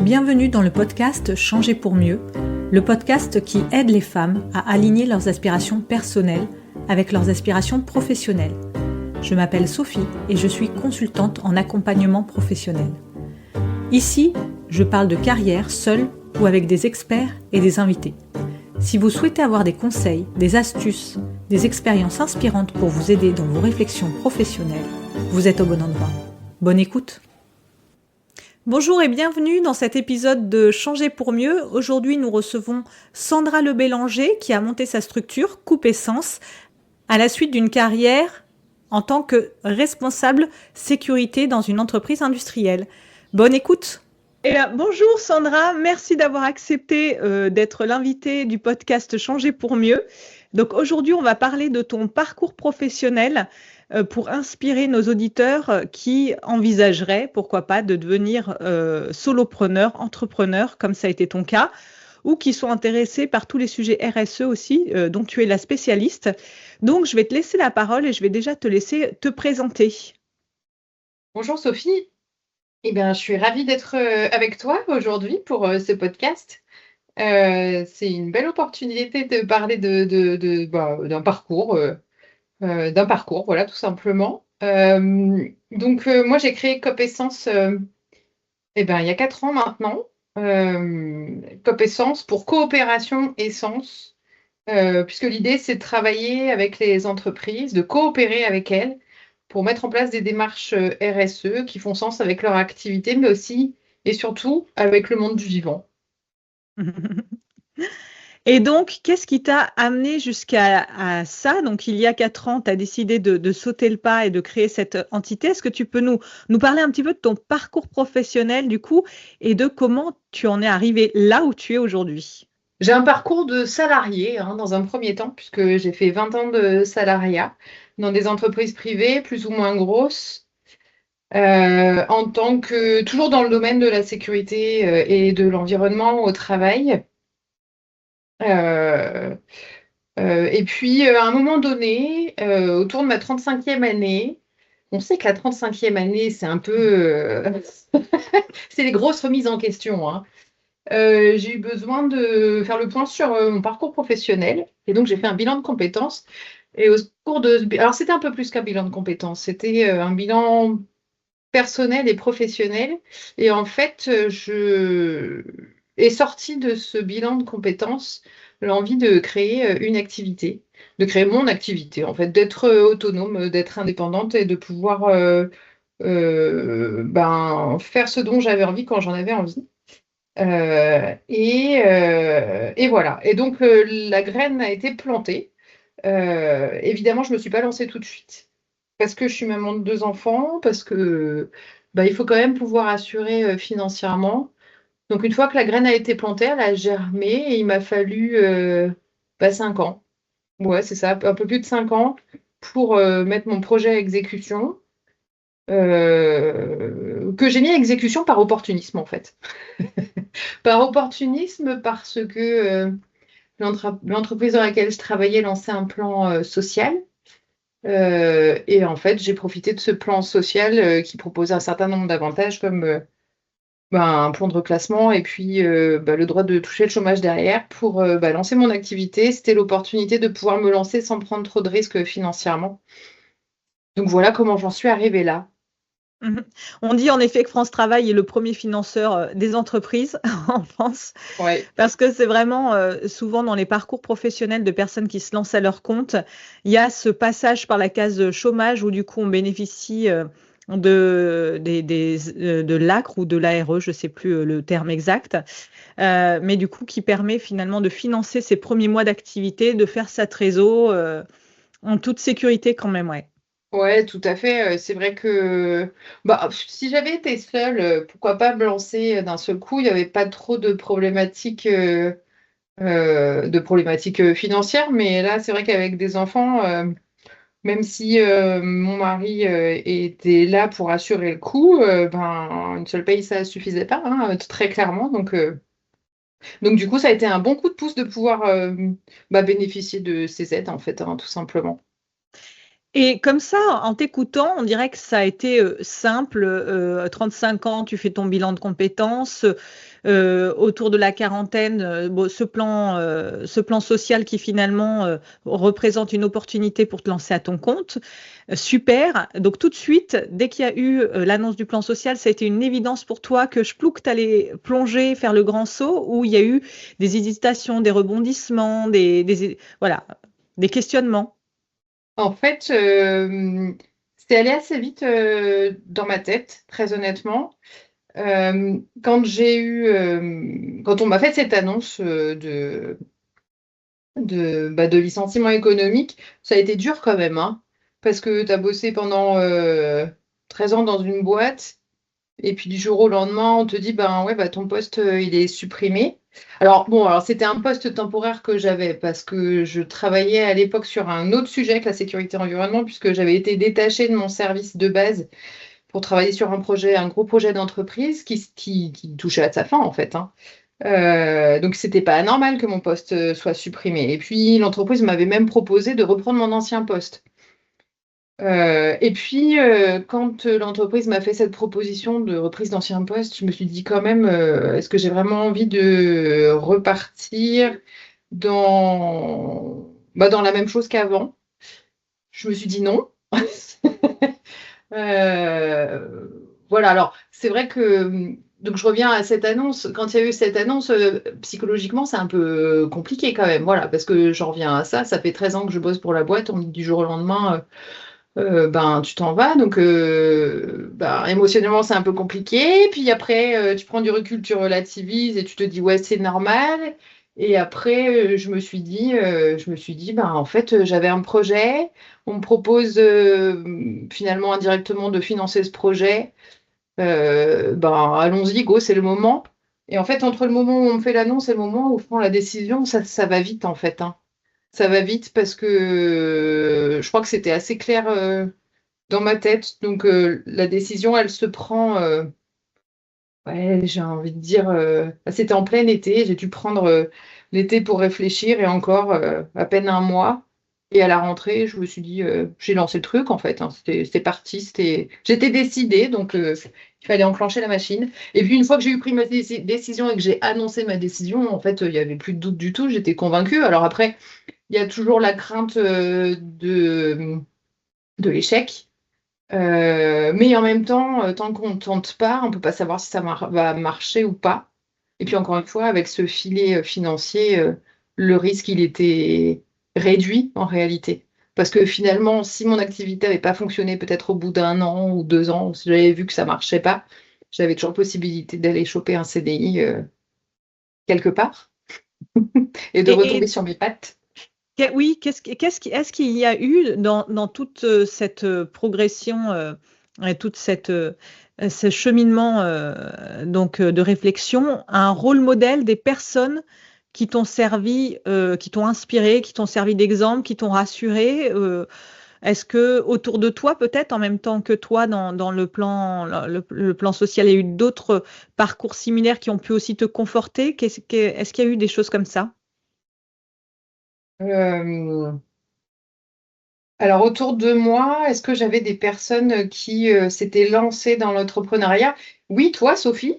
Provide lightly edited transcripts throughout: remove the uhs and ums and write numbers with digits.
Bienvenue dans le podcast Changer pour mieux, le podcast qui aide les femmes à aligner leurs aspirations personnelles avec leurs aspirations professionnelles. Je m'appelle Sophie et je suis consultante en accompagnement professionnel. Ici, je parle de carrière seule ou avec des experts et des invités. Si vous souhaitez avoir des conseils, des astuces, des expériences inspirantes pour vous aider dans vos réflexions professionnelles, vous êtes au bon endroit. Bonne écoute! Bonjour et bienvenue dans cet épisode de Changer pour mieux. Aujourd'hui, nous recevons Sandra Lebélanger qui a monté sa structure Coupe Essence à la suite d'une carrière en tant que responsable sécurité dans une entreprise industrielle. Bonne écoute! Bonjour Sandra, merci d'avoir accepté d'être l'invitée du podcast Changer pour mieux. Donc aujourd'hui, on va parler de ton parcours professionnel pour inspirer nos auditeurs qui envisageraient, pourquoi pas, de devenir solopreneurs, entrepreneurs, comme ça a été ton cas, ou qui sont intéressés par tous les sujets RSE aussi, dont tu es la spécialiste. Donc, je vais te laisser la parole et je vais déjà te laisser te présenter. Bonjour Sophie, je suis ravie d'être avec toi aujourd'hui pour ce podcast. C'est une belle opportunité de parler d'un parcours, voilà, tout simplement. Moi, j'ai créé Cop Essence il y a 4 ans maintenant. Cop Essence pour coopération essence, puisque l'idée, c'est de travailler avec les entreprises, de coopérer avec elles pour mettre en place des démarches RSE qui font sens avec leur activité, mais aussi et surtout avec le monde du vivant. Et donc, qu'est-ce qui t'a amené jusqu'à ça? Donc, il y a 4 ans, tu as décidé de sauter le pas et de créer cette entité. Est-ce que tu peux nous parler un petit peu de ton parcours professionnel, du coup, et de comment tu en es arrivé là où tu es aujourd'hui? J'ai un parcours de salarié dans un premier temps, puisque j'ai fait 20 ans de salariat dans des entreprises privées plus ou moins grosses, en tant que toujours dans le domaine de la sécurité et de l'environnement au travail. Euh, et puis, à un moment donné, autour de ma 35e année, on sait que la 35e année, c'est un peu... c'est les grosses remises en question, hein. J'ai eu besoin de faire le point sur mon parcours professionnel. Et donc, j'ai fait un bilan de compétences. Et au cours de... Alors, c'était un peu plus qu'un bilan de compétences. C'était un bilan personnel et professionnel. Et en fait, je est sortie de ce bilan de compétences l'envie de créer une activité, de créer mon activité, en fait, d'être autonome, d'être indépendante et de pouvoir faire ce dont j'avais envie quand j'en avais envie. Et voilà. Et donc, la graine a été plantée. Évidemment, je ne me suis pas lancée tout de suite parce que je suis maman de 2 enfants, parce que il faut quand même pouvoir assurer financièrement. Donc, une fois que la graine a été plantée, elle a germé et il m'a fallu 5 ans. Ouais, c'est ça, un peu plus de 5 ans pour mettre mon projet à exécution, que j'ai mis à exécution par opportunisme en fait. Par opportunisme parce que l'entreprise dans laquelle je travaillais lançait un plan social. Et en fait, j'ai profité de ce plan social qui proposait un certain nombre d'avantages comme un plan de reclassement et puis le droit de toucher le chômage derrière pour lancer mon activité. C'était l'opportunité de pouvoir me lancer sans prendre trop de risques financièrement. Donc voilà comment j'en suis arrivée là. Mmh. On dit en effet que France Travail est le premier financeur des entreprises en France, Ouais. parce que c'est vraiment souvent dans les parcours professionnels de personnes qui se lancent à leur compte, il y a ce passage par la case chômage où du coup on bénéficie de l'ACRE ou de l'ARE, je ne sais plus le terme exact, mais du coup qui permet finalement de financer ses premiers mois d'activité, de faire sa trésor en toute sécurité quand même, ouais. Ouais, tout à fait. C'est vrai que si j'avais été seule, pourquoi pas me lancer d'un seul coup. Il n'y avait pas trop de problématiques financières. Mais là, c'est vrai qu'avec des enfants, même si mon mari était là pour assurer le coup, une seule paye, ça suffisait pas, hein, très clairement. Donc, du coup, ça a été un bon coup de pouce de pouvoir bénéficier de ces aides, en fait, hein, tout simplement. Et comme ça, en t'écoutant, on dirait que ça a été simple. 35 ans, tu fais ton bilan de compétences. Autour de la quarantaine, bon, ce plan social qui finalement représente une opportunité pour te lancer à ton compte. Super. Donc tout de suite, dès qu'il y a eu l'annonce du plan social, ça a été une évidence pour toi que je plouc, t'allais plonger, faire le grand saut, où il y a eu des hésitations, des rebondissements, voilà, des questionnements. En fait, c'est allé assez vite dans ma tête, très honnêtement. Quand on m'a fait cette annonce de licenciement économique, ça a été dur quand même, hein, parce que tu as bossé pendant 13 ans dans une boîte, et puis du jour au lendemain, on te dit, ben ouais, bah, ton poste, il est supprimé. Alors bon, alors c'était un poste temporaire que j'avais, parce que je travaillais à l'époque sur un autre sujet que la sécurité environnement, puisque j'avais été détachée de mon service de base pour travailler sur un projet, un gros projet d'entreprise qui touchait à sa fin, en fait, hein. Donc, c'était pas anormal que mon poste soit supprimé. Et puis, l'entreprise m'avait même proposé de reprendre mon ancien poste. Et puis, quand l'entreprise m'a fait cette proposition de reprise d'ancien poste, je me suis dit quand même, est-ce que j'ai vraiment envie de repartir dans la même chose qu'avant? Je me suis dit non. Euh, voilà, alors c'est vrai que donc je reviens à cette annonce. Quand il y a eu cette annonce, psychologiquement, c'est un peu compliqué quand même. Voilà, parce que j'en reviens à ça. Ça fait 13 ans que je bosse pour la boîte. On me dit du jour au lendemain, ben tu t'en vas. Donc ben, émotionnellement, c'est un peu compliqué. Puis après, tu prends du recul, tu relativises et tu te dis ouais, c'est normal. Et après, je me suis dit, ben en fait, j'avais un projet. On me propose finalement indirectement de financer ce projet. Ben, allons-y, go, c'est le moment. Et en fait, entre le moment où on me fait l'annonce et le moment où on prend la décision, ça va vite en fait, hein. Ça va vite parce que je crois que c'était assez clair dans ma tête. Donc la décision, elle se prend, ouais, j'ai envie de dire, c'était en plein été. J'ai dû prendre l'été pour réfléchir et encore à peine un mois. Et à la rentrée, je me suis dit, j'ai lancé le truc en fait, hein. C'était parti, j'étais décidée, donc il fallait enclencher la machine. Et puis une fois que j'ai eu pris ma décision et que j'ai annoncé ma décision, en fait, il n'y avait plus de doute du tout, j'étais convaincue. Alors après, il y a toujours la crainte de l'échec. Mais en même temps, tant qu'on ne tente pas, on ne peut pas savoir si ça va marcher ou pas. Et puis encore une fois, avec ce filet financier, le risque, il était réduit en réalité. Parce que finalement, si mon activité n'avait pas fonctionné peut-être au bout d'un an ou 2 ans, si j'avais vu que ça ne marchait pas, j'avais toujours possibilité d'aller choper un CDI quelque part et de retomber Et, sur mes pattes. Oui, est-ce qu'il y a eu dans toute cette progression et toute ce cheminement donc de réflexion, un rôle modèle des personnes qui t'ont servi, qui t'ont inspiré, qui t'ont servi d'exemple, qui t'ont rassuré? Est-ce que autour de toi, peut-être en même temps que toi, dans le plan social, il y a eu d'autres parcours similaires qui ont pu aussi te conforter? Est-ce qu'il y a eu des choses comme ça? Euh, Alors, autour de moi, est-ce que j'avais des personnes qui s'étaient lancées dans l'entrepreneuriat? Oui, toi, Sophie,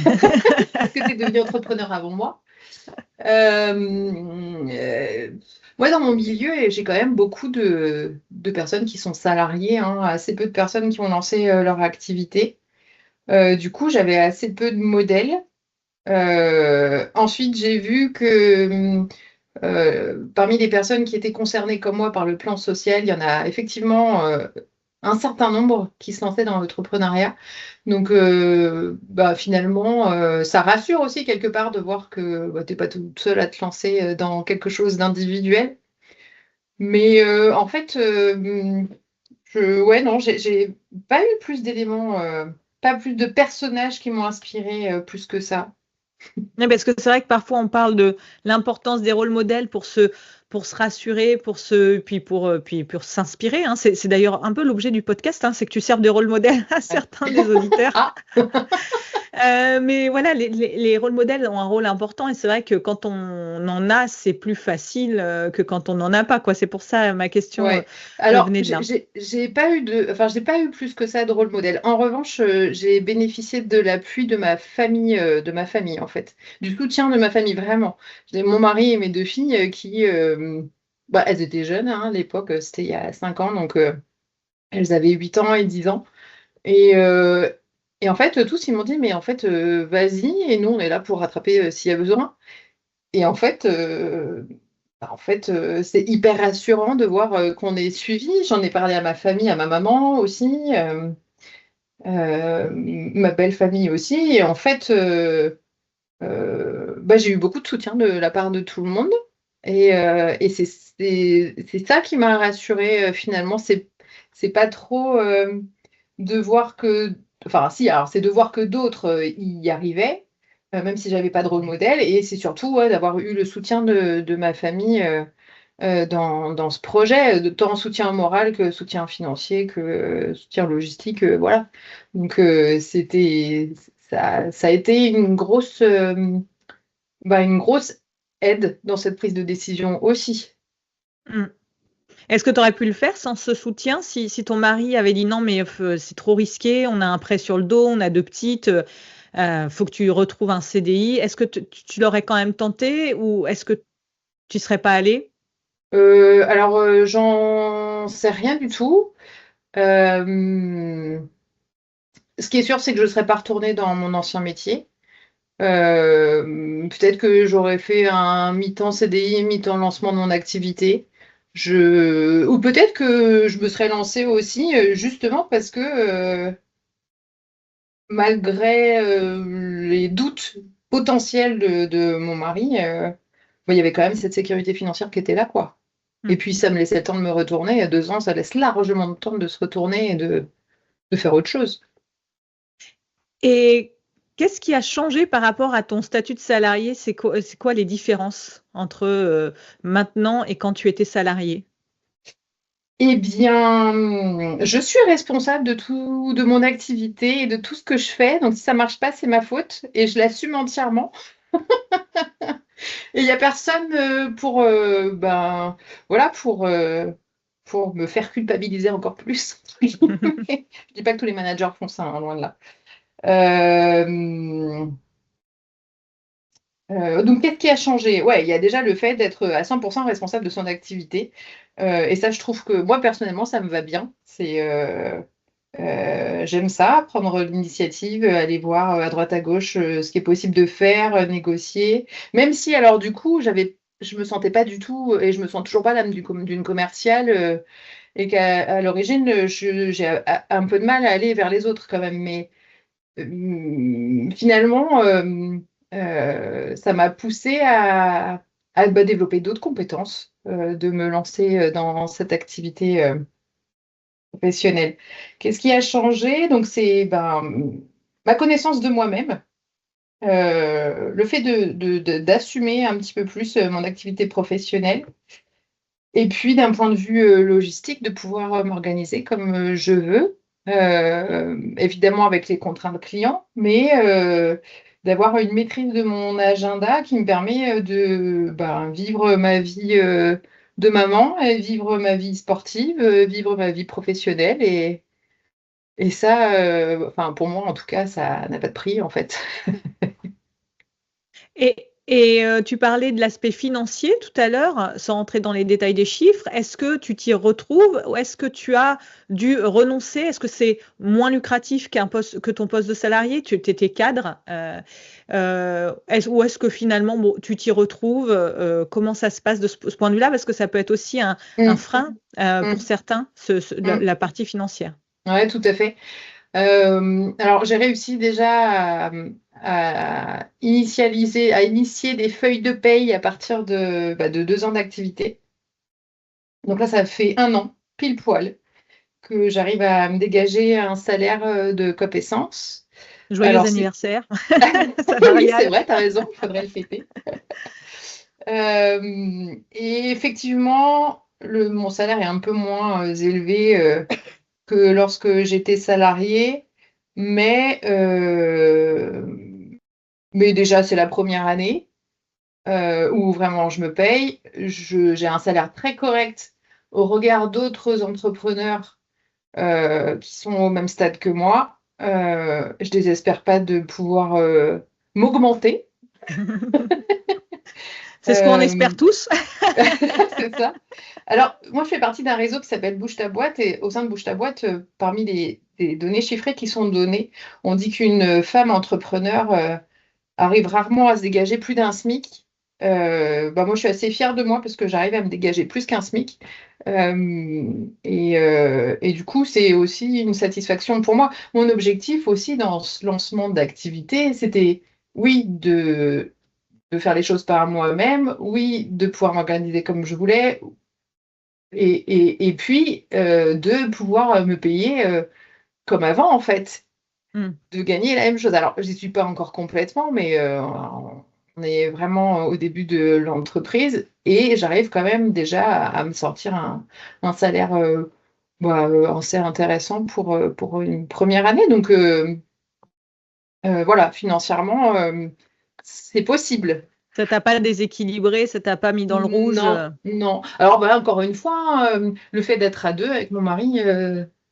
parce que tu es devenue entrepreneur avant moi. Euh, Moi, dans mon milieu, j'ai quand même beaucoup de personnes qui sont salariées, hein, assez peu de personnes qui ont lancé leur activité. Du coup, j'avais assez peu de modèles. Ensuite, j'ai vu que parmi les personnes qui étaient concernées comme moi par le plan social, il y en a effectivement un certain nombre qui se lançaient dans l'entrepreneuriat. Donc, bah, finalement, ça rassure aussi quelque part de voir que bah, tu n'es pas toute seule à te lancer dans quelque chose d'individuel. Mais en fait, ouais, non, j'ai pas eu plus d'éléments, pas plus de personnages qui m'ont inspiré plus que ça. Oui, parce que c'est vrai que parfois on parle de l'importance des rôles modèles pour se rassurer, puis pour s'inspirer, hein. C'est d'ailleurs un peu l'objet du podcast, hein, c'est que tu serves de rôle modèle à certains des auditeurs. Ah, Mais voilà, les rôles modèles ont un rôle important et c'est vrai que quand on en a, c'est plus facile que quand on n'en a pas, quoi. C'est pour ça ma question ouais. Alors, venait de là. j'ai pas eu j'ai pas eu plus que ça de rôle modèle. En revanche, j'ai bénéficié de l'appui de ma famille en fait, du soutien de ma famille vraiment. J'ai mon mari et mes deux filles bah, elles étaient jeunes hein, à l'époque, c'était il y a 5 ans, donc elles avaient 8 ans et 10 ans. Et, euh, et en fait, tous ils m'ont dit, mais en fait, vas-y, et nous on est là pour rattraper s'il y a besoin. Et en fait, c'est hyper rassurant de voir qu'on est suivi. J'en ai parlé à ma famille, à ma maman aussi, ma belle famille aussi. Et en fait, bah, j'ai eu beaucoup de soutien de la part de tout le monde. Et c'est ça qui m'a rassurée finalement. C'est pas trop de voir que, enfin, si, alors c'est de voir que d'autres y arrivaient, même si j'avais pas de rôle modèle. Et c'est surtout ouais, d'avoir eu le soutien de ma famille. Dans ce projet, de tant soutien moral que soutien financier, que soutien logistique, voilà. Donc ça a été une grosse aide dans cette prise de décision aussi. Mm. Est-ce que tu aurais pu le faire sans ce soutien si ton mari avait dit non, mais c'est trop risqué, on a un prêt sur le dos, on a deux petites, faut que tu retrouves un CDI. Est-ce que tu l'aurais quand même tenté ou est-ce que tu serais pas allé? Alors, j'en sais rien du tout. Euh, Ce qui est sûr, c'est que je ne serais pas retournée dans mon ancien métier. Peut-être que j'aurais fait un mi-temps CDI, mi-temps lancement de mon activité. Ou peut-être que je me serais lancée aussi, justement parce que malgré les doutes potentiels de mon mari, bon, il y avait quand même cette sécurité financière qui était là, quoi. Et Mm. puis ça me laissait le temps de me retourner. À 2 ans, ça laisse largement le temps de se retourner et de faire autre chose. Et qu'est-ce qui a changé par rapport à ton statut de salarié? C'est quoi les différences entre maintenant et quand tu étais salarié? Eh bien, je suis responsable de tout, de mon activité et de tout ce que je fais. Donc, si ça marche pas, c'est ma faute et je l'assume entièrement. Et il n'y a personne voilà, pour me faire culpabiliser encore plus. Je dis pas que tous les managers font ça, hein, loin de là. Euh, donc, qu'est-ce qui a changé? Ouais, il y a déjà le fait d'être à 100% responsable de son activité. Et ça, je trouve que moi, personnellement, ça me va bien. J'aime ça, prendre l'initiative, aller voir à droite à gauche ce qui est possible de faire, négocier. Même si, alors, du coup, je me sentais pas du tout, et je me sens toujours pas l'âme d'une commerciale, et qu'à l'origine, j'ai un peu de mal à aller vers les autres quand même. Mais finalement, ça m'a poussée à développer d'autres compétences, de me lancer dans cette activité professionnelle. Qu'est-ce qui a changé? Donc, c'est ma connaissance de moi-même, le fait d'assumer un petit peu plus mon activité professionnelle, et puis d'un point de vue logistique, de pouvoir m'organiser comme je veux, évidemment avec les contraintes clients, mais d'avoir une maîtrise de mon agenda qui me permet de vivre ma vie de maman, et vivre ma vie sportive, vivre ma vie professionnelle. Et ça, enfin, pour moi en tout cas, ça n'a pas de prix en fait. Et tu parlais de l'aspect financier tout à l'heure, sans entrer dans les détails des chiffres. Est-ce que tu t'y retrouves ou est-ce que tu as dû renoncer? Est-ce que c'est moins lucratif que ton poste de salarié? Tu étais cadre. Ou est-ce que finalement bon, tu t'y retrouves? Comment ça se passe de ce point de vue-là? Parce que ça peut être aussi un Mm, frein pour mm, certains, mm. la partie financière. Ouais, tout à fait. Alors, j'ai réussi déjà à initier des feuilles de paye à partir de 2 ans d'activité. Donc là, ça fait 1 an, pile poil, que j'arrive à me dégager un salaire de COP Essence. Joyeux Alors, anniversaire oui, c'est salarial. vrai, tu as raison, il faudrait le fêter. Et effectivement, mon salaire est un peu moins élevé que lorsque j'étais salariée, mais, euh, mais déjà, c'est la première année où vraiment je me paye. J'ai un salaire très correct au regard d'autres entrepreneurs qui sont au même stade que moi. Je désespère pas de pouvoir m'augmenter. C'est ce qu'on Euh, espère tous. c'est ça. Alors, moi, je fais partie d'un réseau qui s'appelle Bouge ta boîte et au sein de Bouge ta boîte, parmi les données chiffrées qui sont données, on dit qu'une femme entrepreneur arrive rarement à se dégager plus d'un SMIC. Moi, je suis assez fière de moi parce que j'arrive à me dégager plus qu'un SMIC. Et du coup, c'est aussi une satisfaction pour moi. Mon objectif aussi dans ce lancement d'activité, c'était, oui, de faire les choses par moi-même, oui, de pouvoir m'organiser comme je voulais, et puis de pouvoir me payer comme avant, en fait, Mm. de gagner la même chose. Alors, je n'y suis pas encore complètement, mais on est vraiment au début de l'entreprise et j'arrive quand même déjà à me sortir un salaire assez intéressant pour une première année. Donc, voilà, financièrement, c'est possible. Ça t'a pas déséquilibré, ça t'a pas mis dans le rouge. Non, non. Alors, bah, encore une fois, le fait d'être à deux avec mon mari,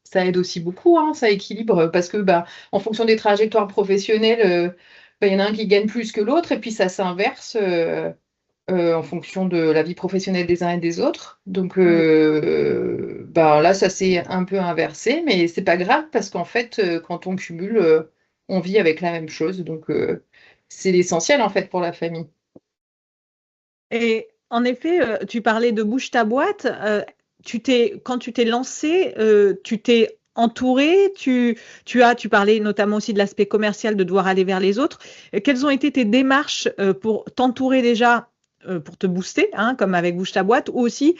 ça aide aussi beaucoup, hein, ça équilibre, parce que bah, en fonction des trajectoires professionnelles, il y en a un qui gagne plus que l'autre, et puis ça s'inverse en fonction de la vie professionnelle des uns et des autres. Donc Mm. là, ça s'est un peu inversé, mais c'est pas grave, parce qu'en fait, quand on cumule, on vit avec la même chose. Donc c'est l'essentiel, en fait, pour la famille. Et en effet, tu parlais de bouge ta boîte. Quand tu t'es lancé, tu t'es entouré. Tu parlais notamment aussi de l'aspect commercial, de devoir aller vers les autres. Quelles ont été tes démarches pour t'entourer déjà, pour te booster, hein, comme avec bouge ta boîte, ou aussi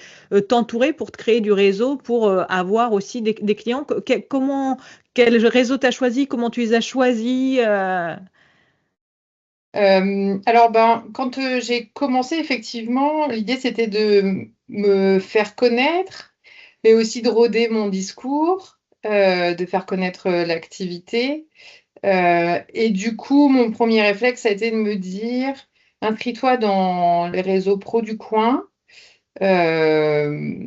t'entourer pour te créer du réseau, pour avoir aussi des clients. Quel réseau tu as choisi? Comment tu les as choisis? Alors, ben, quand j'ai commencé, effectivement, l'idée c'était de me faire connaître, mais aussi de rôder mon discours, de faire connaître l'activité. Et du coup, mon premier réflexe a été de me dire, inscris-toi dans les réseaux pro du coin euh,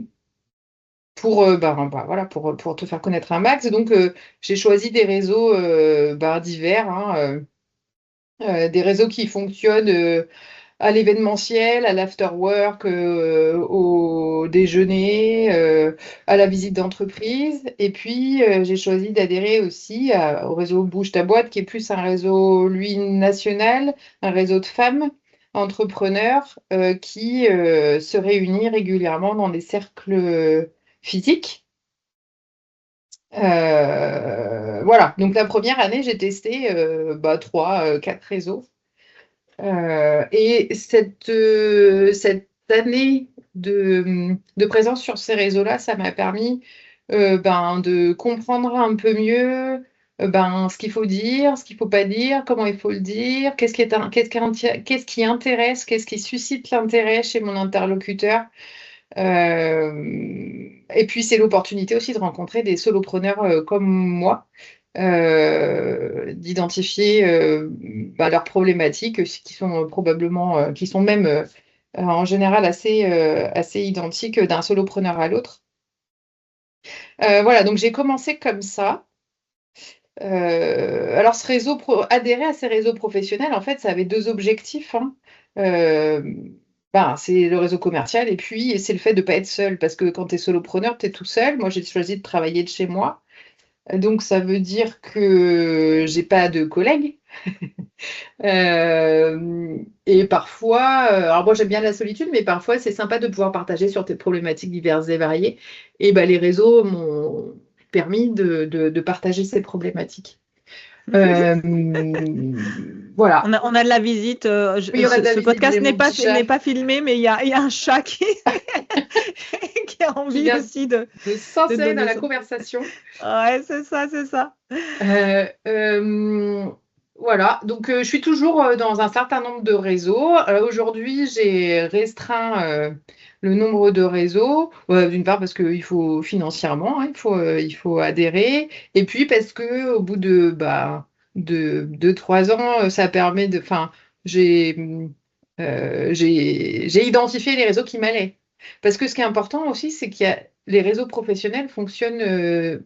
voilà, pour te faire connaître un max. Donc, j'ai choisi des réseaux divers, hein, des réseaux qui fonctionnent à l'événementiel, à l'afterwork, au déjeuner, à la visite d'entreprise. Et puis, j'ai choisi d'adhérer aussi au réseau Bouge ta boîte, qui est plus un réseau, lui, national, un réseau de femmes entrepreneurs qui se réunit régulièrement dans des cercles physiques. Voilà, donc la première année, j'ai testé trois, quatre réseaux. Et cette année de présence sur ces réseaux-là, ça m'a permis de comprendre un peu mieux ce qu'il faut dire, ce qu'il ne faut pas dire, comment il faut le dire, qu'est-ce qui intéresse, qu'est-ce qui suscite l'intérêt chez mon interlocuteur. Et puis, c'est l'opportunité aussi de rencontrer des solopreneurs comme moi, d'identifier leurs problématiques qui sont probablement, qui sont même en général assez identiques d'un solopreneur à l'autre. Voilà, donc j'ai commencé comme ça. Alors, adhérer à ces réseaux professionnels, en fait, ça avait deux objectifs, hein. Euh, c'est le réseau commercial et puis c'est le fait de ne pas être seul parce que quand tu es solopreneur, tu es tout seul. Moi, j'ai choisi de travailler de chez moi. Donc, ça veut dire que j'ai pas de collègues. Et parfois, alors moi j'aime bien la solitude, mais parfois c'est sympa de pouvoir partager sur tes problématiques diverses et variées. Et les réseaux m'ont permis de partager ces problématiques. Euh, voilà. On a de la visite. Oui, il y aura de la Ce visite, podcast j'ai mon petit chat n'est pas filmé, mais il y a un chat qui a qui envie vient aussi de de s'insérer dans donner la ça. conversation. Ouais, c'est ça, c'est ça. Euh, euh, Voilà, donc je suis toujours dans un certain nombre de réseaux. Aujourd'hui, j'ai restreint le nombre de réseaux, d'une part parce qu'il faut financièrement, hein, il faut adhérer, et puis parce que au bout de 2-3 ans, ça permet de, enfin, j'ai j'ai identifié les réseaux qui m'allaient. Parce que ce qui est important aussi, c'est qu'il y a les réseaux professionnels fonctionnent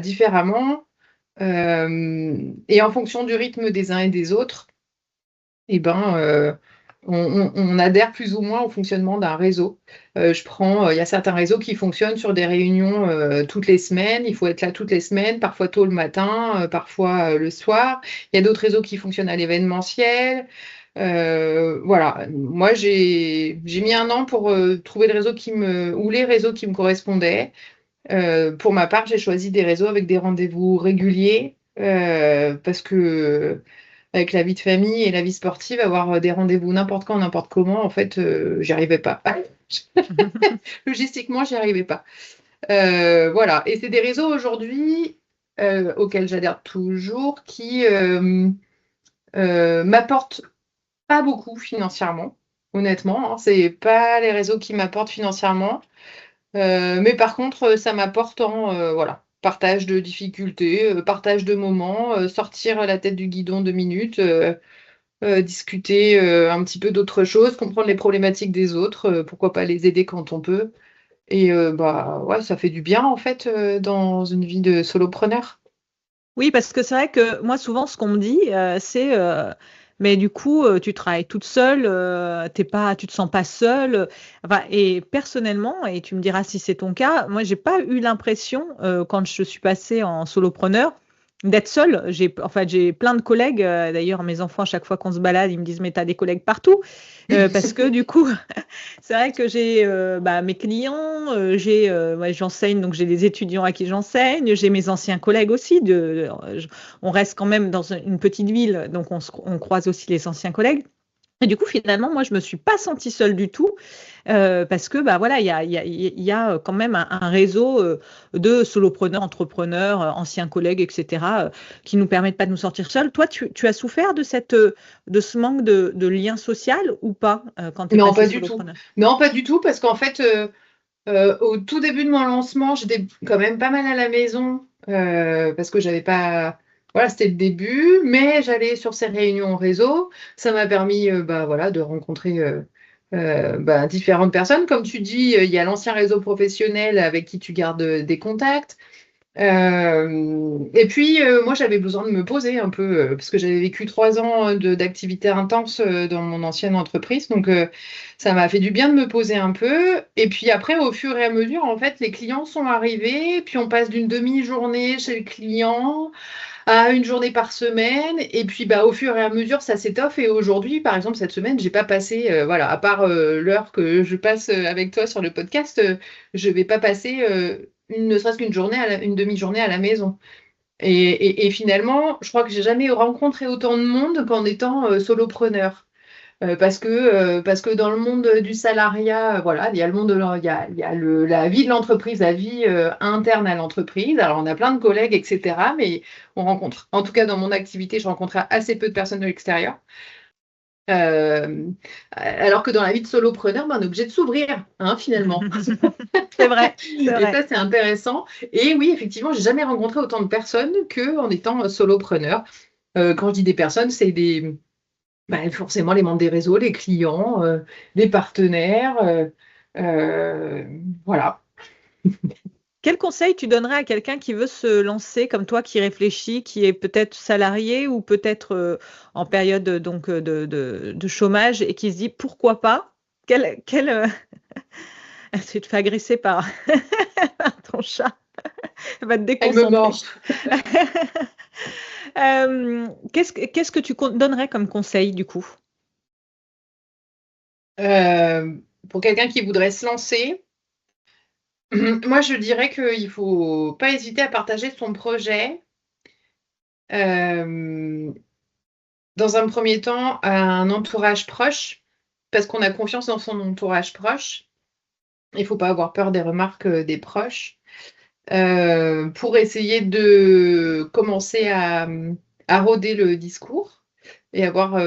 différemment. Et en fonction du rythme des uns et des autres, eh ben, on adhère plus ou moins au fonctionnement d'un réseau. Il y a certains réseaux qui fonctionnent sur des réunions toutes les semaines. Il faut être là toutes les semaines, parfois tôt le matin, parfois le soir. Il y a d'autres réseaux qui fonctionnent à l'événementiel. Voilà. Moi, j'ai mis un an pour trouver le réseau ou les réseaux qui me correspondaient. Pour ma part, j'ai choisi des réseaux avec des rendez-vous réguliers parce que avec la vie de famille et la vie sportive, avoir des rendez-vous n'importe quand, n'importe comment, en fait, j'y arrivais pas. Logistiquement, j'y arrivais pas. Voilà. Et c'est des réseaux aujourd'hui auxquels j'adhère toujours qui m'apportent pas beaucoup financièrement, honnêtement, hein. C'est pas les réseaux qui m'apportent financièrement. Mais par contre, ça m'apporte en voilà, partage de difficultés, partage de moments, sortir la tête du guidon 2 minutes, discuter un petit peu d'autres choses, comprendre les problématiques des autres, pourquoi pas les aider quand on peut. Et ouais, ça fait du bien en fait dans une vie de solopreneur. Oui, parce que c'est vrai que moi, souvent, ce qu'on me dit, c'est mais du coup, tu travailles toute seule, tu te sens pas seule. Enfin, et personnellement, et tu me diras si c'est ton cas, moi, j'ai pas eu l'impression, quand je suis passée en solopreneur, d'être seule. J'ai plein de collègues. D'ailleurs, mes enfants, à chaque fois qu'on se balade, ils me disent, mais tu as des collègues partout. Parce que du coup, c'est vrai que j'ai mes clients, j'enseigne, donc j'ai des étudiants à qui j'enseigne, j'ai mes anciens collègues aussi. On reste quand même dans une petite ville, donc on croise aussi les anciens collègues. Et du coup, finalement, moi, je me suis pas sentie seule du tout, parce que voilà, il y a quand même un réseau de solopreneurs, entrepreneurs, anciens collègues, etc., qui nous permettent pas de nous sortir seuls. Toi, tu as souffert de ce manque de lien social ou pas quand tu es Non, passé pas du tout. solopreneur? Non, pas du tout, parce qu'en fait, au tout début de mon lancement, j'étais quand même pas mal à la maison parce que j'avais pas. Voilà, c'était le début, mais j'allais sur ces réunions réseau. Ça m'a permis voilà, de rencontrer différentes personnes. Comme tu dis, il y a l'ancien réseau professionnel avec qui tu gardes des contacts. Et puis, moi, j'avais besoin de me poser un peu parce que j'avais vécu 3 ans d'activité intense dans mon ancienne entreprise. Donc, ça m'a fait du bien de me poser un peu. Et puis après, au fur et à mesure, en fait, les clients sont arrivés. Puis, on passe d'une demi-journée chez le client à une journée par semaine. Et puis, au fur et à mesure, ça s'étoffe. Et aujourd'hui, par exemple, cette semaine, j'ai pas passé, voilà, à part l'heure que je passe avec toi sur le podcast, je vais pas passer ne serait-ce qu'une journée, une demi-journée à la maison. Et finalement, je crois que j'ai jamais rencontré autant de monde qu'en étant solopreneur. Parce que dans le monde du salariat, voilà, il y a le monde il y a la vie de l'entreprise, la vie interne à l'entreprise. Alors, on a plein de collègues, etc. Mais on rencontre, en tout cas dans mon activité, je rencontre assez peu de personnes de l'extérieur. Alors que dans la vie de solopreneur, on est obligé de s'ouvrir, hein, finalement. C'est vrai, Et ça, c'est intéressant. Et oui, effectivement, j'ai jamais rencontré autant de personnes qu'en étant solopreneur. Quand je dis des personnes, c'est forcément les membres des réseaux, les clients, les partenaires. Voilà. Quel conseil tu donnerais à quelqu'un qui veut se lancer comme toi, qui réfléchit, qui est peut-être salarié ou peut-être en période donc de chômage et qui se dit pourquoi pas? Tu te fais agresser par, par ton chat, elle va te Elle me déconcentrer. mord. Qu'est-ce que tu donnerais comme conseil du coup? Pour quelqu'un qui voudrait se lancer, moi, je dirais qu'il ne faut pas hésiter à partager son projet. Euh, Dans un premier temps, à un entourage proche, parce qu'on a confiance dans son entourage proche. Il ne faut pas avoir peur des remarques des proches. Pour essayer de commencer à rôder le discours et à voir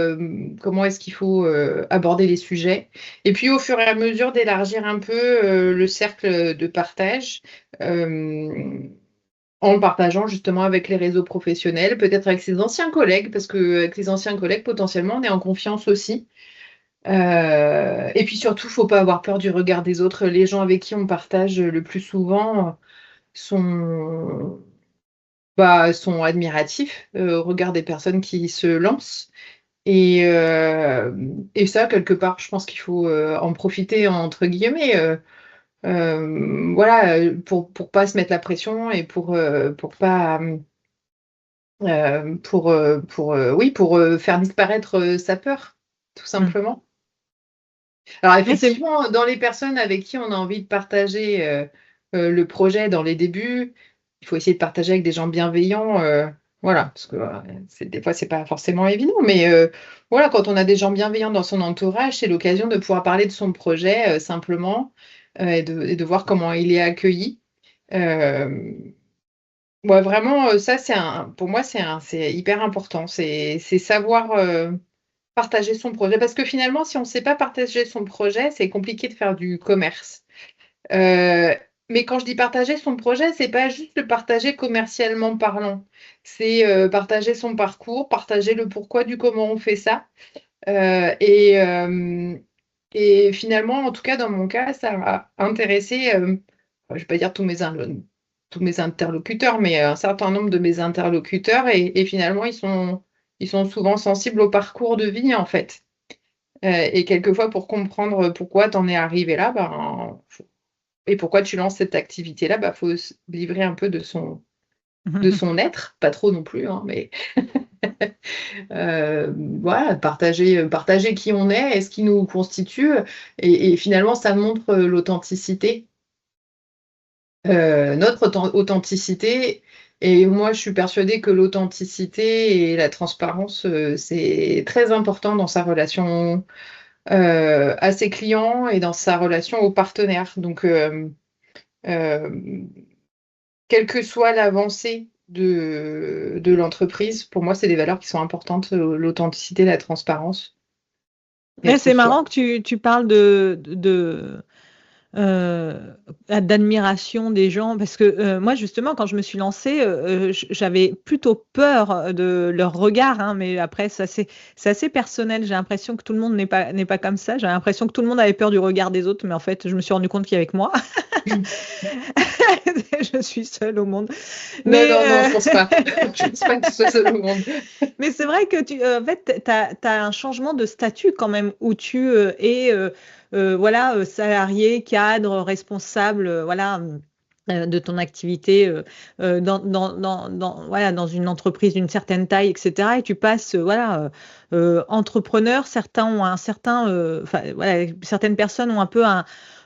comment est-ce qu'il faut aborder les sujets. Et puis, au fur et à mesure, d'élargir un peu le cercle de partage en le partageant justement avec les réseaux professionnels, peut-être avec ses anciens collègues, parce qu'avec les anciens collègues, potentiellement, on est en confiance aussi. Et puis surtout, faut pas avoir peur du regard des autres. Les gens avec qui on partage le plus souvent sont, sont admiratifs au regard des personnes qui se lancent. Et ça, quelque part, je pense qu'il faut en profiter, entre guillemets, voilà, pour pas se mettre la pression et pour pas, oui, pour faire disparaître sa peur, tout simplement. Alors Mais c'est effectivement, dans les personnes avec qui on a envie de partager le projet dans les débuts, il faut essayer de partager avec des gens bienveillants, voilà, parce que des fois c'est pas forcément évident, mais voilà, quand on a des gens bienveillants dans son entourage, c'est l'occasion de pouvoir parler de son projet simplement et de voir comment il est accueilli. Ouais, vraiment, ça pour moi c'est hyper important, c'est savoir partager son projet. Parce que finalement, si on ne sait pas partager son projet, c'est compliqué de faire du commerce. Mais quand je dis partager son projet, c'est pas juste le partager commercialement parlant. C'est partager son parcours, partager le pourquoi du comment on fait ça. Euh, et, euh, et finalement, en tout cas, dans mon cas, ça a intéressé, je ne vais pas dire tous mes interlocuteurs, mais un certain nombre de mes interlocuteurs. Et finalement, ils sont souvent sensibles au parcours de vie, en fait. Et quelquefois, pour comprendre pourquoi tu en es arrivé là, et pourquoi tu lances cette activité-là, faut se livrer un peu de son être, pas trop non plus, hein, mais voilà, partager qui on est et ce qui nous constitue. Et finalement, ça montre l'authenticité, notre authenticité. Et moi, je suis persuadée que l'authenticité et la transparence, c'est très important dans sa relation à ses clients et dans sa relation aux partenaires. Donc, euh, quelle que soit l'avancée de l'entreprise, pour moi, c'est des valeurs qui sont importantes, l'authenticité, la transparence, être c'est soi. marrant que tu parles euh, d'admiration des gens parce que moi justement quand je me suis lancée j'avais plutôt peur de leur regard hein, mais après c'est assez personnel, j'ai l'impression que tout le monde n'est pas comme ça, j'ai l'impression que tout le monde avait peur du regard des autres mais en fait je me suis rendu compte qu'il y avait que moi. Je suis seule au monde Non, mais non, non, je pense pas. Je pense pas que tu sois seul au monde. mais c'est vrai que en fait, tu as un changement de statut quand même où tu es voilà, salarié, cadre, responsable, voilà, de ton activité voilà, dans une entreprise d'une certaine taille, etc. Et tu passes voilà, entrepreneur, certains ont un certain, voilà, certaines personnes ont un peu un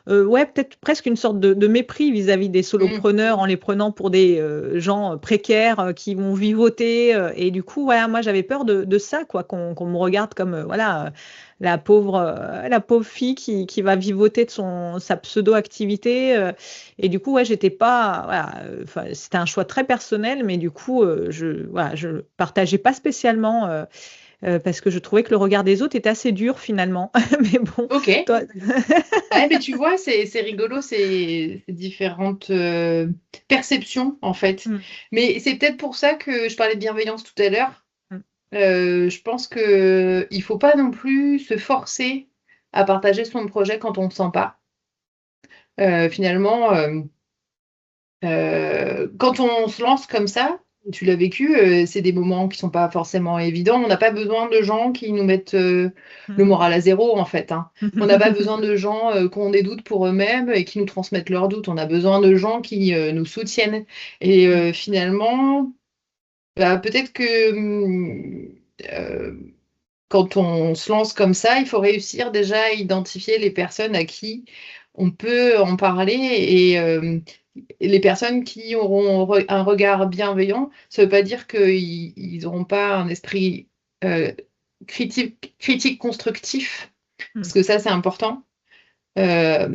ouais, peut-être presque une sorte de mépris vis-à-vis des Mm. solopreneurs en les prenant pour des gens précaires qui vont vivoter. Et du coup, voilà, moi, j'avais peur de ça, quoi, qu'on me regarde comme voilà, la pauvre fille qui va vivoter de sa pseudo-activité. Et du coup, ouais, j'étais pas. Voilà, c'était un choix très personnel, mais du coup, voilà, je partageais pas spécialement. Parce que je trouvais que le regard des autres était assez dur finalement. Mais bon, Ok. toi, Ouais, mais tu vois, c'est rigolo, ces différentes perceptions, en fait. Mm, Mais c'est peut-être pour ça que je parlais de bienveillance tout à l'heure. mm. Je pense que il faut pas non plus se forcer à partager son projet quand on ne le sent pas. Finalement, quand on se lance comme ça, tu l'as vécu, c'est des moments qui sont pas forcément évidents. On n'a pas besoin de gens qui nous mettent le moral à zéro, en fait, hein. On n'a pas besoin de gens qui ont des doutes pour eux-mêmes et qui nous transmettent leurs doutes. On a besoin de gens qui nous soutiennent. Et finalement, peut-être que euh, quand on se lance comme ça, il faut réussir déjà à identifier les personnes à qui on peut en parler et les personnes qui auront un regard bienveillant. Ça ne veut pas dire qu'ils n'auront pas un esprit euh, critique constructif, parce Mm. que ça, c'est important. Euh,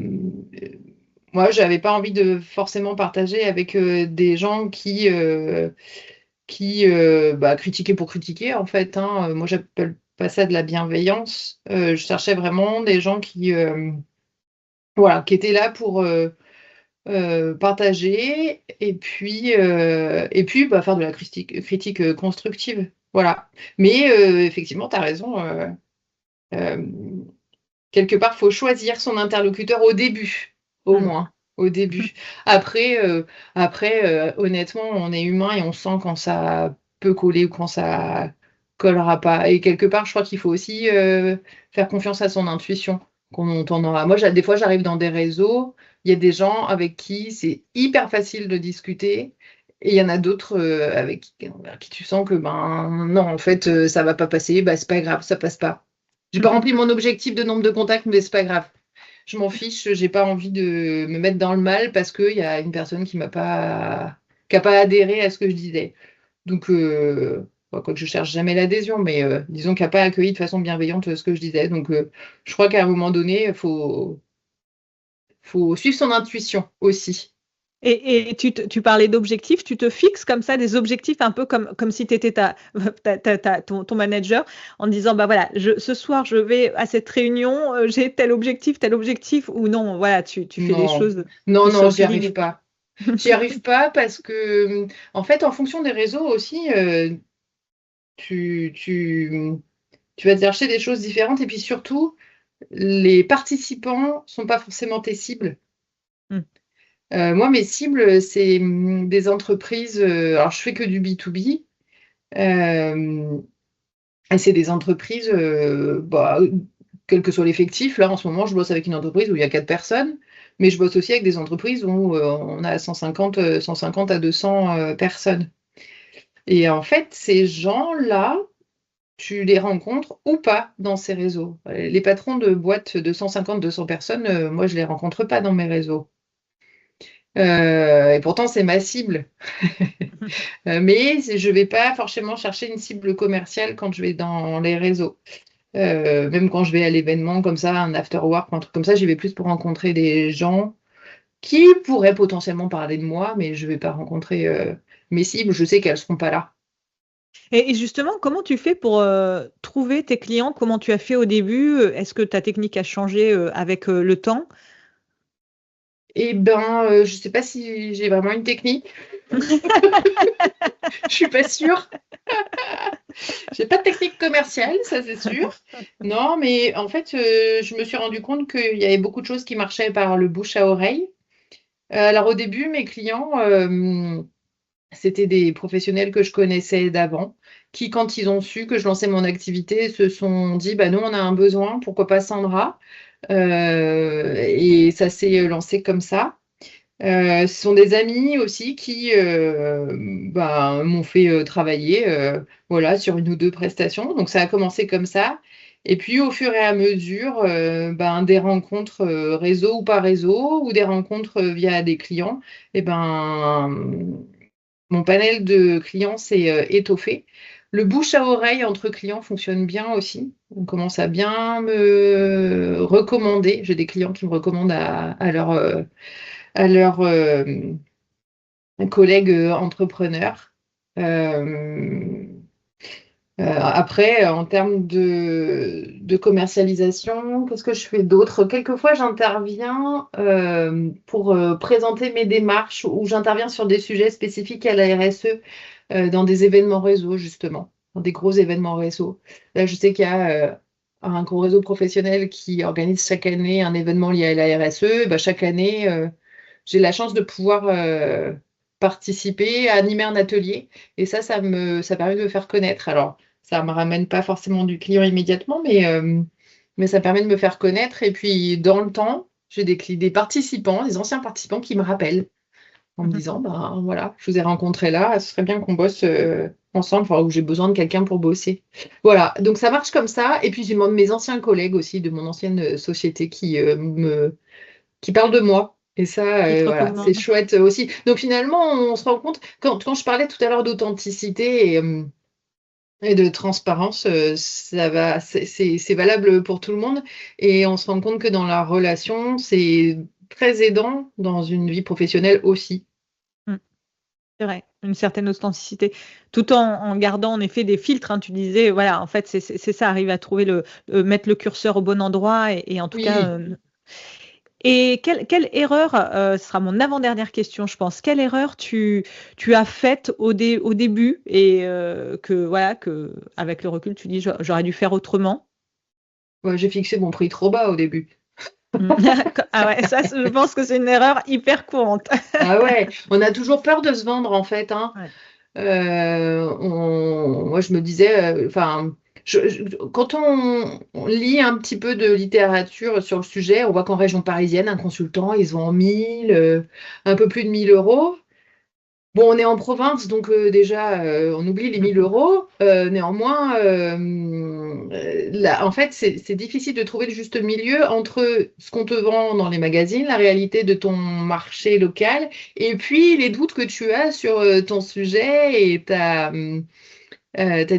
moi, je n'avais pas envie de forcément partager avec des gens qui critiquaient pour critiquer, en fait, hein. Moi, j'appelle pas ça de la bienveillance. Je cherchais vraiment des gens qui étaient là pour partager et puis faire de la critique constructive. Voilà. Mais effectivement, tu as raison. Euh, Quelque part, faut choisir son interlocuteur au début, au Mm. moins, au début. Après, honnêtement, on est humain et on sent quand ça peut coller ou quand ça collera pas. Et quelque part, je crois qu'il faut aussi faire confiance à son intuition. Moi, des fois, j'arrive dans des réseaux, il y a des gens avec qui c'est hyper facile de discuter. Et il y en a d'autres avec qui tu sens que non, en fait, ça va pas passer, c'est pas grave, ça passe pas. J'ai pas rempli mon objectif de nombre de contacts, mais c'est pas grave. Je m'en fiche, j'ai pas envie de me mettre dans le mal parce qu'il y a une personne qui a pas adhéré à ce que je disais. Donc, quoique je cherche jamais l'adhésion, mais disons qu'il n'a pas accueilli de façon bienveillante ce que je disais. Donc, je crois qu'à un moment donné, faut suivre son intuition aussi. Et tu parlais d'objectifs, tu te fixes comme ça des objectifs un peu comme si tu étais ton manager en disant, bah voilà, ce soir je vais à cette réunion, j'ai tel objectif, ou non, voilà, tu fais les Non, choses non, plus sur non, le j'y arrive feeling. pas. J'y arrive pas parce que, en fait, en fonction des réseaux aussi, tu, tu, tu vas te chercher des choses différentes et puis surtout, les participants sont pas forcément tes cibles. Mm. Moi, mes cibles, c'est des entreprises. Alors, je fais que du B2B. euh, et c'est des entreprises, quel que soit l'effectif. Là, en ce moment, je bosse avec une entreprise où il y a 4 personnes. Mais je bosse aussi avec des entreprises où on a 150 à 200 personnes. Et en fait, ces gens-là, tu les rencontres ou pas dans ces réseaux. Les patrons de boîtes de 150, 200 personnes, moi, je les rencontre pas dans mes réseaux. Et pourtant, c'est ma cible. Mais je ne vais pas forcément chercher une cible commerciale quand je vais dans les réseaux. Même quand je vais à l'événement comme ça, un after work ou un truc comme ça, j'y vais plus pour rencontrer des gens qui pourraient potentiellement parler de moi, mais je ne vais pas rencontrer mes cibles. Je sais qu'elles ne seront pas là. Et justement, comment tu fais pour trouver tes clients? Comment tu as fait au début? Est-ce que ta technique a changé avec le temps? Eh ben, je ne sais pas si j'ai vraiment une technique. Je suis pas sûre. J'ai pas de technique commerciale, ça c'est sûr. Non, mais en fait, je me suis rendu compte qu'il y avait beaucoup de choses qui marchaient par le bouche à oreille. Alors au début, mes clients, c'était des professionnels que je connaissais d'avant, qui, quand ils ont su que je lançais mon activité, se sont dit, bah nous, on a un besoin, pourquoi pas Sandra? Et ça s'est lancé comme ça. Ce sont des amis aussi qui m'ont fait travailler voilà, sur une ou deux prestations. Donc ça a commencé comme ça. Et puis au fur et à mesure, des rencontres réseau ou pas réseau, ou des rencontres via des clients, et mon panel de clients s'est étoffé. Le bouche à oreille entre clients fonctionne bien aussi. On commence à bien me recommander. J'ai des clients qui me recommandent à leurs collègues entrepreneurs. Euh, Après, en termes de commercialisation, qu'est-ce que je fais d'autre? Quelquefois, j'interviens pour présenter mes démarches ou j'interviens sur des sujets spécifiques à la RSE dans des événements réseau, justement, dans des gros événements réseau. Là, je sais qu'il y a un gros réseau professionnel qui organise chaque année un événement lié à la RSE. Chaque année, j'ai la chance de pouvoir participer, animer un atelier. Et ça permet de me faire connaître. Alors, ça ne me ramène pas forcément du client immédiatement, mais ça permet de me faire connaître. Et puis, dans le temps, j'ai des participants, des anciens participants qui me rappellent en me disant, voilà, je vous ai rencontré là, ce serait bien qu'on bosse ensemble, enfin, où j'ai besoin de quelqu'un pour bosser. Voilà, donc ça marche comme ça. Et puis, j'ai mes anciens collègues aussi de mon ancienne société qui parlent de moi. Et ça, Qui te voilà, c'est recommande? chouette aussi. Donc finalement, on se rend compte, quand je parlais tout à l'heure d'authenticité et de transparence, c'est valable pour tout le monde. Et on se rend compte que dans la relation, c'est très aidant dans une vie professionnelle aussi. Mm. C'est vrai, une certaine authenticité, tout en gardant en effet des filtres, hein. Tu disais, voilà, en fait, c'est ça, arriver à trouver mettre le curseur au bon endroit et en tout cas, Oui. et quelle erreur, ce sera mon avant-dernière question, je pense. Quelle erreur tu as faite au début et que voilà, avec le recul, tu dis: «J'aurais dû faire autrement»? Ouais, j'ai fixé mon prix trop bas au début. Mmh. Ah ouais, ça, je pense que c'est une erreur hyper courante. Ah ouais, on a toujours peur de se vendre en fait, hein. Ouais. Moi je me disais, enfin, quand on lit un petit peu de littérature sur le sujet, on voit qu'en région parisienne, un consultant, ils ont 1000, un peu plus de 1 000 €. Bon, on est en province, donc déjà, on oublie les 1 000 €. Néanmoins, là, en fait, c'est difficile de trouver le juste milieu entre ce qu'on te vend dans les magazines, la réalité de ton marché local et puis les doutes que tu as sur, ton sujet et ta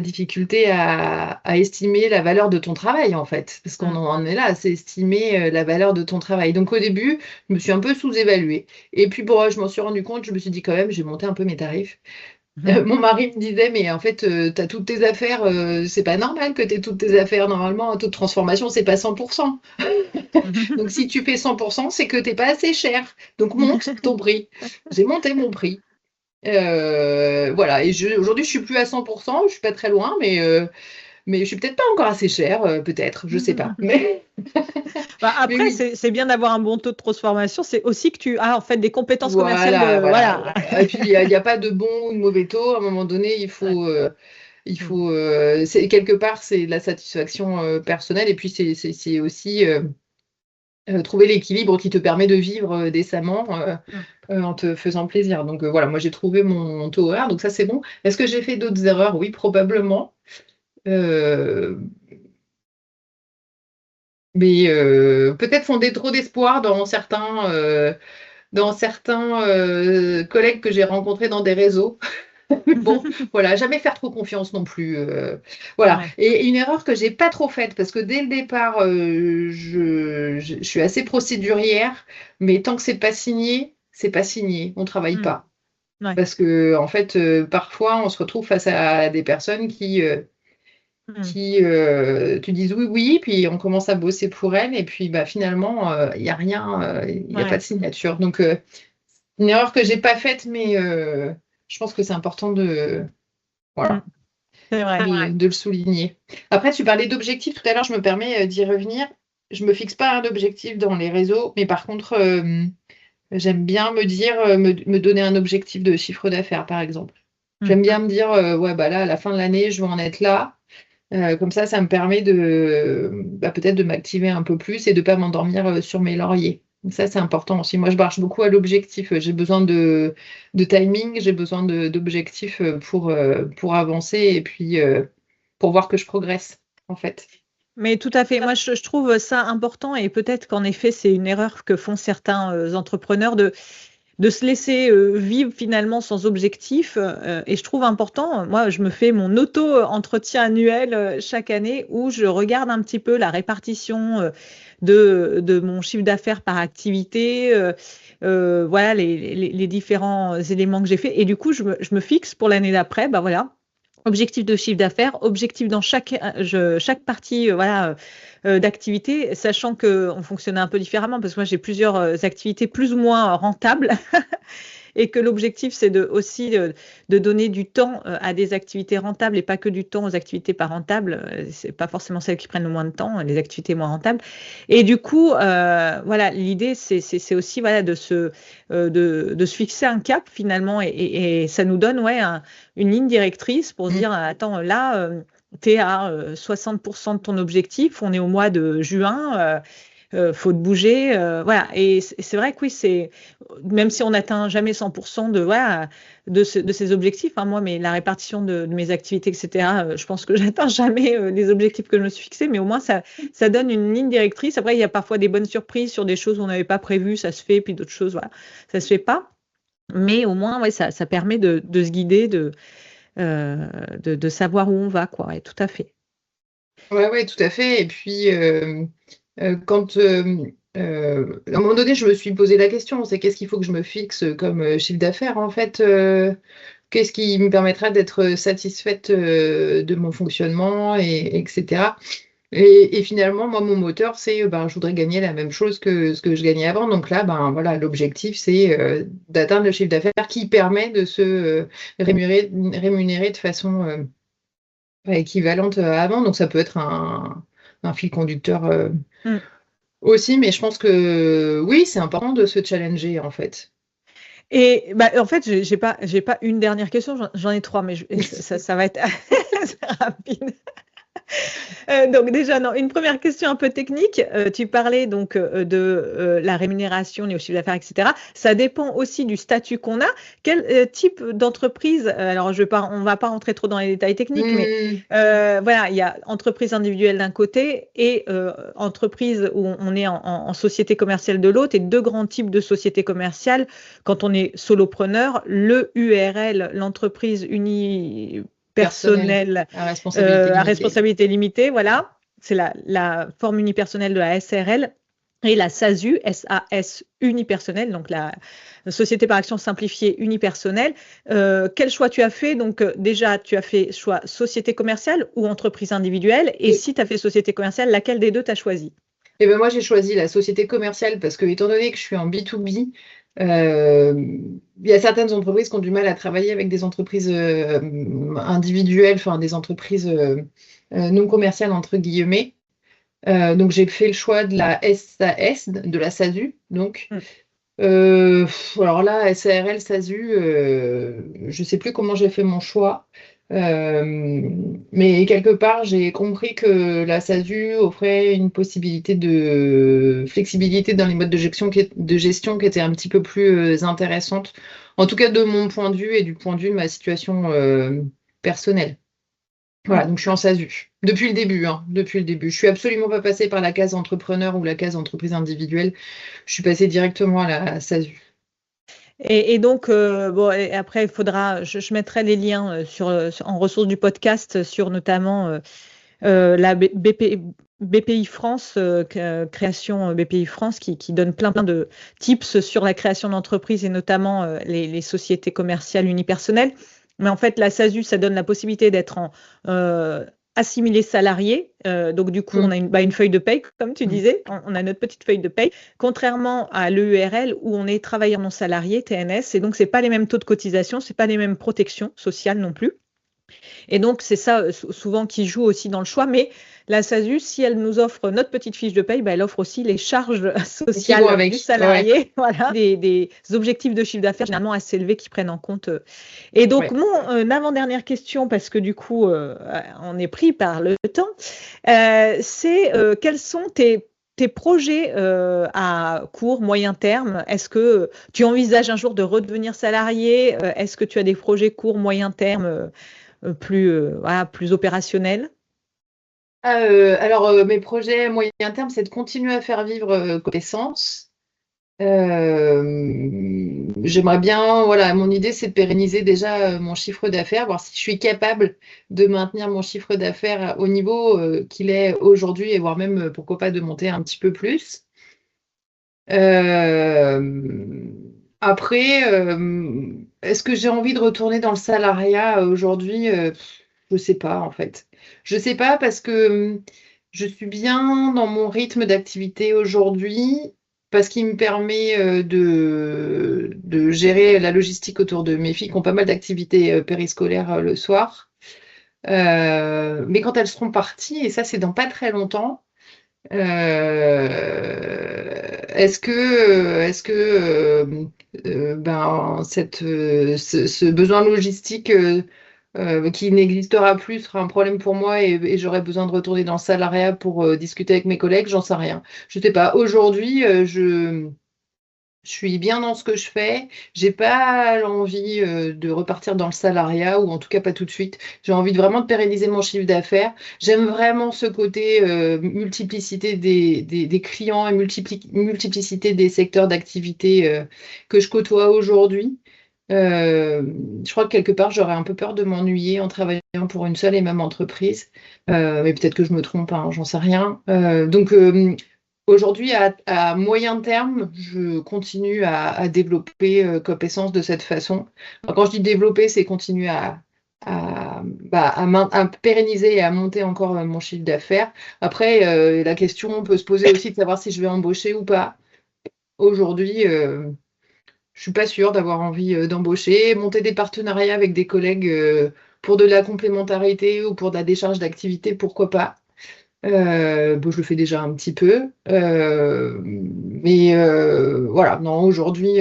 difficulté à estimer la valeur de ton travail, en fait. Parce qu'on Mmh. en est là, c'est estimer, la valeur de ton travail. Donc au début, je me suis un peu sous-évaluée et puis bon, je m'en suis rendu compte, je me suis dit: «Quand même, j'ai monté un peu mes tarifs». Mmh. Mon mari me disait: «Mais en fait, tu as toutes tes affaires, c'est pas normal que tu aies toutes tes affaires. Normalement, un taux de transformation, c'est pas 100. Donc si tu fais 100, c'est que tu es pas assez cher. Donc monte ton prix». J'ai monté mon prix. Voilà et aujourd'hui, je suis plus à 100, je suis pas très loin, mais je suis peut-être pas encore assez chère, peut-être, je sais pas. Bah, Mais après, oui, c'est bien d'avoir un bon taux de transformation, c'est aussi que tu as en fait des compétences commerciales voilà, de voilà, voilà. voilà et puis il y a pas de bon ou de mauvais taux. À un moment donné, Ouais. Mmh. c'est quelque part, c'est de la satisfaction, personnelle et puis c'est aussi, trouver l'équilibre qui te permet de vivre, décemment, Mmh. en te faisant plaisir. Donc voilà, moi j'ai trouvé mon taux horaire, donc ça c'est bon. Est-ce que j'ai fait d'autres erreurs? Oui, probablement. Heu, mais peut-être fonder trop d'espoir dans certains collègues que j'ai rencontrés dans des réseaux. Bon, voilà, jamais faire trop confiance non plus, voilà Ouais. et une erreur que j'ai pas trop faite parce que dès le départ, je suis assez procédurière, mais tant que c'est pas signé, on travaille Mmh. pas. Ouais. Parce qu'en fait, parfois, on se retrouve face à des personnes Mmh. te disent: «Oui, oui», puis on commence à bosser pour elles et puis, bah, finalement, il y a rien, il y a pas Ouais. de signature donc une erreur que j'ai pas faite mais je pense que c'est important de Mmh. voilà, C'est vrai. de le souligner. Après, tu parlais d'objectifs tout à l'heure, je me permets, d'y revenir. Je me fixe pas un objectif dans les réseaux, mais par contre, j'aime bien me dire, me donner un objectif de chiffre d'affaires, par exemple. Mmh. J'aime bien me dire, «Ouais, bah, là, à la fin de l'année, je veux en être là». Comme ça me permet de, bah, peut-être de m'activer un peu plus et de pas m'endormir, sur mes lauriers. Donc ça, c'est important aussi. Moi, je marche beaucoup à l'objectif, j'ai besoin de timing, j'ai besoin d'objectifs, pour avancer et puis, pour voir que je progresse, en fait. Mais tout à fait. Moi, je trouve ça important et peut-être qu'en effet, c'est une erreur que font certains, entrepreneurs de se laisser, vivre finalement sans objectif, et je trouve important, moi, je me fais mon auto-entretien annuel, chaque année où je regarde un petit peu la répartition, de mon chiffre d'affaires par activité, voilà les différents éléments que j'ai faits et du coup, je me fixe pour l'année d'après, bah, voilà, objectif de chiffre d'affaires, objectif dans chaque partie, voilà, d'activité, sachant qu'on fonctionnait un peu différemment parce que moi j'ai plusieurs, activités plus ou moins rentables et que l'objectif c'est de donner du temps, à des activités rentables et pas que du temps aux activités pas rentables, c'est pas forcément celles qui prennent le moins de temps, les activités moins rentables et du coup, voilà, l'idée c'est aussi, voilà, de se fixer un cap finalement et ça nous donne, ouais, une ligne directrice pour se Mmh. dire: «Attends, là, tu es à, 60 de ton objectif, on est au mois de juin, faut te bouger», voilà et c'est vrai que oui, c'est même si on n'atteint jamais 100 de voilà, de ces objectifs, hein, moi, mais la répartition de mes activités et cetera, je pense que j'atteins jamais, les objectifs que je me suis fixés, mais au moins ça donne une ligne directrice. Après, il y a parfois des bonnes surprises sur des choses qu'on n'avait pas prévues, ça se fait, puis d'autres choses, voilà, ça se fait pas. Mais au moins, ouais, ça permet de se guider, heu, de savoir où on va, quoi, ouais, tout à fait. Ouais, ouais, tout à fait et puis, quand, À un moment donné, je me suis posé la question, c'est qu'est-ce qu'il faut que je me fixe comme chiffre d'affaires en fait, qu'est-ce qui me permettra d'être satisfaite de mon fonctionnement, etc. Et finalement, moi, mon moteur, c'est ben, je voudrais gagner la même chose que ce que je gagnais avant. Donc là, ben, voilà, l'objectif, c'est d'atteindre le chiffre d'affaires qui permet de se rémunérer de façon équivalente à avant. Donc ça peut être un fil conducteur Mm. aussi, mais je pense que oui, c'est important de se challenger en fait. Et bah, en fait, j'ai pas une dernière question, j'en ai trois, mais ça va être assez rapide. Donc déjà, non, une première question un peu technique. Tu parlais donc de la rémunération liée au chiffre d'affaires, etc. Ça dépend aussi du statut qu'on a. Quel type d'entreprise, alors on va pas rentrer trop dans les détails techniques, mais voilà, il y a entreprise individuelle d'un côté et entreprise où on est en société commerciale de l'autre, et deux grands types de sociétés commerciales. Quand on est solopreneur, le URL, l'entreprise Personnel, unipersonnelle à responsabilité à limitée. responsabilité limitée, voilà, c'est la forme unipersonnelle de la SARL, et la SASU, SAS unipersonnelle, donc la société par action simplifiée unipersonnelle. Quel choix tu as fait? Donc déjà, tu as fait choix société commerciale ou entreprise individuelle, et si tu as fait société commerciale, laquelle des deux tu as choisi? Et ben moi, j'ai choisi la société commerciale parce que, étant donné que je suis en B2B, euh, il y a certaines entreprises qui ont du mal à travailler avec des entreprises individuelles, enfin des entreprises non commerciales, entre guillemets. Donc, j'ai fait le choix de la SAS, de la SASU. Donc, alors là, SARL, SASU, je ne sais plus comment j'ai fait mon choix. Mais quelque part, j'ai compris que la SASU offrait une possibilité de flexibilité dans les modes de gestion qui était un petit peu plus intéressante, en tout cas de mon point de vue et du point de vue de ma situation personnelle. Voilà, donc je suis en SASU. Depuis le début, hein, depuis le début. Je suis absolument pas passée par la case entrepreneur ou la case entreprise individuelle. Je suis passée directement à la SASU. Et donc, bon, et après, il faudra, je mettrai les liens en ressources du podcast sur notamment la BPI France, création BPI France, qui donne plein de tips sur la création d'entreprises et notamment les sociétés commerciales unipersonnelles. Mais en fait, la SASU, ça donne la possibilité d'être assimilé salarié. Donc, du coup, on a une feuille de paye, comme tu disais. On a notre petite feuille de paye. Contrairement à l'EURL où on est travailleur non salarié, TNS. Et donc, c'est pas les mêmes taux de cotisation, c'est pas les mêmes protections sociales non plus. Et donc, c'est ça souvent qui joue aussi dans le choix. Mais la SASU, si elle nous offre notre petite fiche de paye, bah, elle offre aussi les charges sociales du salarié, ouais. Voilà, des objectifs de chiffre d'affaires généralement assez élevés qui prennent en compte. Et donc, ouais. Mon avant-dernière question, parce que du coup, on est pris par le temps, c'est quels sont tes projets à court, moyen terme? Est-ce que tu envisages un jour de redevenir salarié? Est-ce que tu as des projets court, moyen terme plus opérationnel? Alors, mes projets moyen terme, c'est de continuer à faire vivre Connaissance. J'aimerais bien, voilà, mon idée, c'est de pérenniser déjà mon chiffre d'affaires, voir si je suis capable de maintenir mon chiffre d'affaires au niveau qu'il est aujourd'hui, et voire même, pourquoi pas, de monter un petit peu plus. Après, est-ce que j'ai envie de retourner dans le salariat aujourd'hui? Je sais pas en fait. Je sais pas parce que je suis bien dans mon rythme d'activité aujourd'hui, parce qu'il me permet de gérer la logistique autour de mes filles qui ont pas mal d'activités périscolaires le soir. Mais quand elles seront parties, et ça c'est dans pas très longtemps, ben, ce besoin logistique qui n'existera plus sera un problème pour moi, et j'aurai besoin de retourner dans le salariat pour discuter avec mes collègues, j'en sais rien. Je sais pas. Aujourd'hui, je suis bien dans ce que je fais. J'ai pas l'envie de repartir dans le salariat, ou en tout cas pas tout de suite. J'ai envie vraiment de pérenniser mon chiffre d'affaires. J'aime vraiment ce côté multiplicité des clients et multiplicité des secteurs d'activité que je côtoie aujourd'hui. Je crois que quelque part, j'aurais un peu peur de m'ennuyer en travaillant pour une seule et même entreprise. Mais peut-être que je me trompe, hein, j'en sais rien. Donc, Aujourd'hui, à moyen terme, je continue à développer Copessence de cette façon. Enfin, quand je dis développer, c'est continuer à pérenniser et à monter encore mon chiffre d'affaires. Après, la question peut se poser aussi de savoir si je vais embaucher ou pas. Aujourd'hui, je suis pas sûre d'avoir envie d'embaucher. Monter des partenariats avec des collègues pour de la complémentarité ou pour de la décharge d'activité, pourquoi pas. Bon, je le fais déjà un petit peu. Mais voilà, non, aujourd'hui,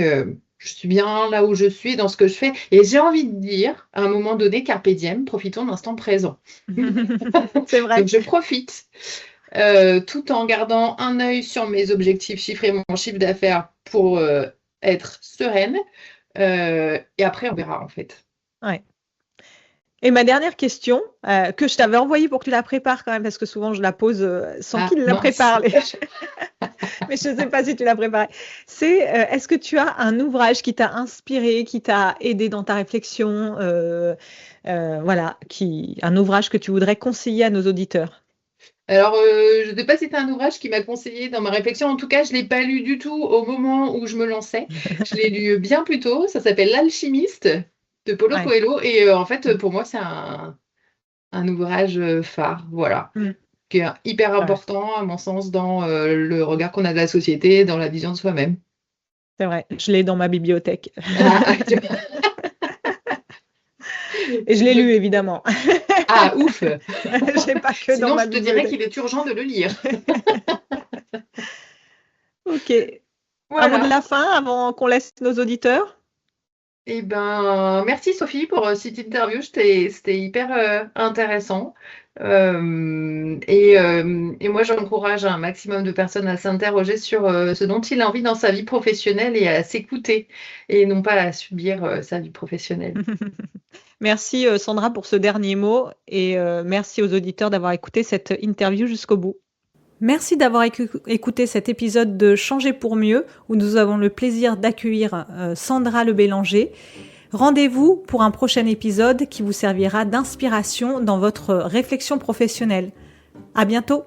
je suis bien là où je suis, dans ce que je fais. Et j'ai envie de dire, à un moment donné, carpe diem, profitons de l'instant présent. C'est vrai. Donc, je profite, tout en gardant un œil sur mes objectifs, chiffrer mon chiffre d'affaires pour être sereine. Et après, on verra, en fait. Ouais. Et ma dernière question, que je t'avais envoyée pour que tu la prépares quand même, parce que souvent je la pose sans qu'il la Mince. prépare. Mais je ne sais pas si tu l'as préparée. C'est, est-ce que tu as un ouvrage qui t'a inspiré, qui t'a aidé dans ta réflexion, voilà, un ouvrage que tu voudrais conseiller à nos auditeurs? Alors, je ne sais pas si c'est un ouvrage qui m'a conseillé dans ma réflexion. En tout cas, je ne l'ai pas lu du tout au moment où je me lançais. Je l'ai lu bien plus tôt. Ça s'appelle L'Alchimiste de Paulo Ouais. Coelho. Et en fait, pour moi, c'est un ouvrage phare, voilà, qui est hyper important, à mon sens, dans le regard qu'on a de la société, dans la vision de soi-même. C'est vrai, je l'ai dans ma bibliothèque. Et je l'ai lu, évidemment. Ah, ouf! Je l'ai pas que dans Sinon, ma je te dirais bibliothèque. qu'il est urgent de le lire. Ok. Un mot de Voilà. la fin avant qu'on laisse nos auditeurs? Eh ben, merci Sophie pour cette interview. C'était hyper intéressant. Et moi, j'encourage un maximum de personnes à s'interroger sur ce dont il a envie dans sa vie professionnelle et à s'écouter et non pas à subir sa vie professionnelle. Merci Sandra pour ce dernier mot et merci aux auditeurs d'avoir écouté cette interview jusqu'au bout. Merci d'avoir écouté cet épisode de Changer pour mieux, où nous avons le plaisir d'accueillir Sandra Le Bélanger. Rendez-vous pour un prochain épisode qui vous servira d'inspiration dans votre réflexion professionnelle. À bientôt!